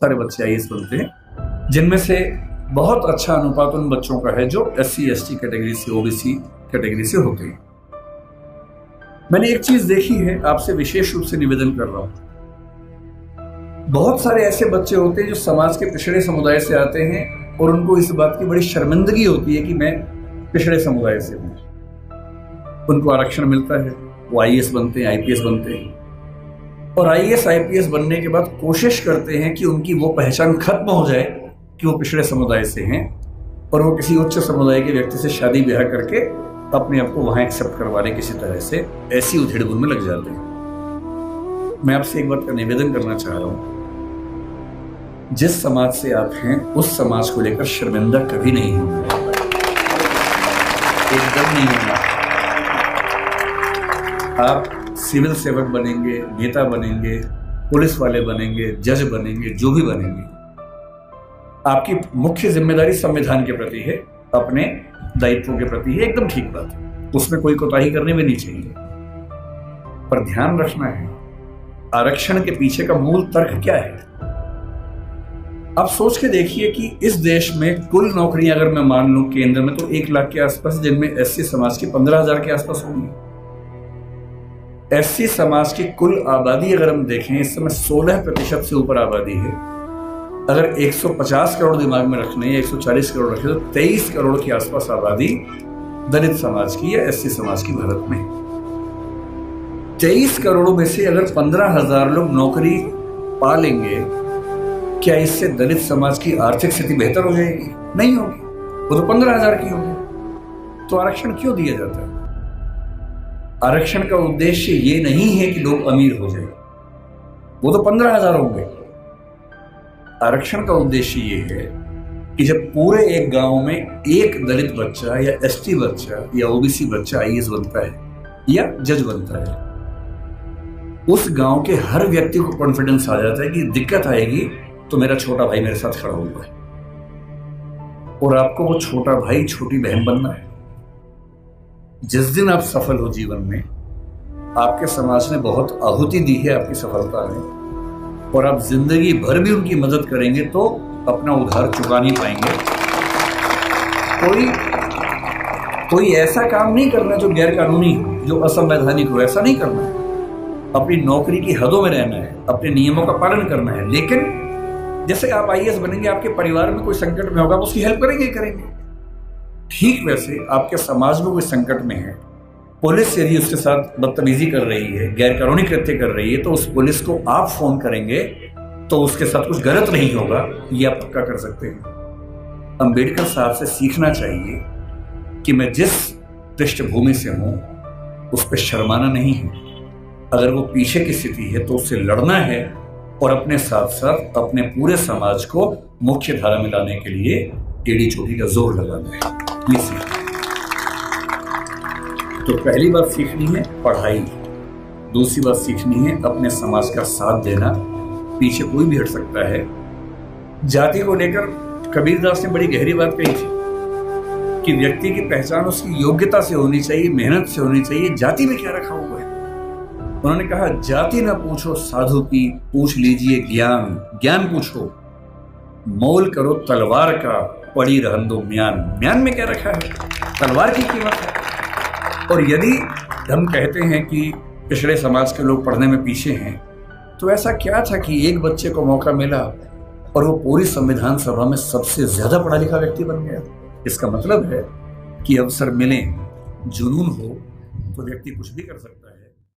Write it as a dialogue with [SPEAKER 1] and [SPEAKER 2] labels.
[SPEAKER 1] सारे बच्चे आईएएस बनते हैं, जिनमें से बहुत अच्छा अनुपात उन बच्चों का है जो SC ST कैटेगरी से, OBC कैटेगरी से होते हैं। मैंने एक चीज देखी है, आपसे विशेष रूप से निवेदन कर रहा हूं। बहुत सारे ऐसे बच्चे होते हैं जो समाज के पिछड़े समुदाय से आते हैं और उनको इस बात की बड़ी शर्मिंदगी होती है कि मैं पिछड़े समुदाय से हूं। उनको आरक्षण मिलता है, वो IAS बनते हैं, IPS बनते हैं और IAS IPS बनने के बाद कोशिश करते हैं कि उनकी वो पहचान खत्म हो जाए कि वो पिछड़े समुदाय से हैं और वो किसी उच्च समुदाय के व्यक्ति से शादी ब्याह करके अपने आप को वहां एक्सेप्ट करवाने किसी तरह से ऐसी उधेड़-बुन में लग जाते हैं। मैं आपसे एक बात का निवेदन करना चाह रहा हूं, जिस समाज से आप हैं उस समाज को लेकर शर्मिंदा कभी नहीं होना, एकदम नहीं होना। आप सिविल सेवक बनेंगे, नेता बनेंगे, पुलिस वाले बनेंगे, जज बनेंगे, जो भी बनेंगे, आपकी मुख्य जिम्मेदारी संविधान के प्रति है, अपने दायित्वों के प्रति है, एकदम ठीक बात है, उसमें कोई कोताही करनी भी नहीं चाहिए। पर ध्यान रखना है, आरक्षण के पीछे का मूल तर्क क्या है। आप सोच के देखिए कि इस देश में कुल नौकरियां अगर मैं मान लूं केंद्र में तो 1 लाख के आसपास, जिनमें SC समाज की 15,000 के आसपास होंगी। SC समाज की कुल आबादी अगर हम देखें, इस समय 16% से ऊपर आबादी है। अगर 150 करोड़ दिमाग में रखने या 140 करोड़ रखे तो 23 करोड़ के आसपास आबादी दलित समाज की या SC समाज की भारत में। 23 करोड़ में से अगर 15,000 लोग नौकरी पा लेंगे, क्या इससे दलित समाज की आर्थिक स्थिति बेहतर हो जाएगी? नहीं होगी, वो तो 15,000 की होगी। तो आरक्षण क्यों दिया जाता है? आरक्षण का उद्देश्य ये नहीं है कि लोग अमीर हो जाए, वो तो 15,000 होंगे। आरक्षण का उद्देश्य ये है कि जब पूरे एक गांव में एक दलित बच्चा या ST बच्चा या OBC बच्चा IAS बनता है या जज बनता है, उस गांव के हर व्यक्ति को कॉन्फिडेंस आ जाता है कि दिक्कत आएगी तो मेरा छोटा भाई मेरे साथ खड़ा हुआ है और आपको वो छोटा भाई छोटी बहन बनना है। जिस दिन आप सफल हो जीवन में, आपके समाज ने बहुत आहुति दी है आपकी सफलता में और आप जिंदगी भर भी उनकी मदद करेंगे तो अपना उधार चुका नहीं पाएंगे। कोई ऐसा काम नहीं करना जो गैर कानूनी हो, जो असंवैधानिक हो, ऐसा नहीं करना है। अपनी नौकरी की हदों में रहना है, अपने नियमों का पालन करना है। लेकिन जैसे आप IAS बनेंगे, आपके परिवार में कोई संकट में होगा, आप उसकी हेल्प करेंगे। ठीक वैसे आपके समाज में कोई संकट में है, पुलिस यदि उसके साथ बदतमीजी कर रही है, गैर कानूनी कृत्य कर रही है, तो उस पुलिस को आप फोन करेंगे तो उसके साथ कुछ गलत नहीं होगा, ये आप पक्का कर सकते हैं। अंबेडकर साहब से सीखना चाहिए कि मैं जिस पृष्ठभूमि से हूं उस पर शर्माना नहीं है। अगर वो पीछे की स्थिति है तो उससे लड़ना है और अपने साथ साथ अपने पूरे समाज को मुख्य धारा में लाने के लिए टेढ़ी चोटी का जोर लगाना है। ये सीखना है। तो पहली बात सीखनी है पढ़ाई, दूसरी बात सीखनी है अपने समाज का साथ देना। पीछे कोई भी हट सकता है। जाति को लेकर कबीरदास ने बड़ी गहरी बात कही थी कि व्यक्ति की पहचान उसकी योग्यता से होनी चाहिए, मेहनत से होनी चाहिए। जाति में क्या रखा हुआ है? उन्होंने कहा, जाति न पूछो साधु की, पूछ लीजिए ज्ञान। ज्ञान पूछो, मोल करो तलवार का, पड़ी रहन दो म्यान। म्यान में क्या रखा है? तलवार की कीमत है। और यदि हम कहते हैं कि पिछड़े समाज के लोग पढ़ने में पीछे हैं, तो ऐसा क्या था कि एक बच्चे को मौका मिला और वो पूरी संविधान सभा में सबसे ज्यादा पढ़ा लिखा व्यक्ति बन गया? इसका मतलब है कि अवसर मिले, जुनून हो तो व्यक्ति कुछ भी कर सकता है।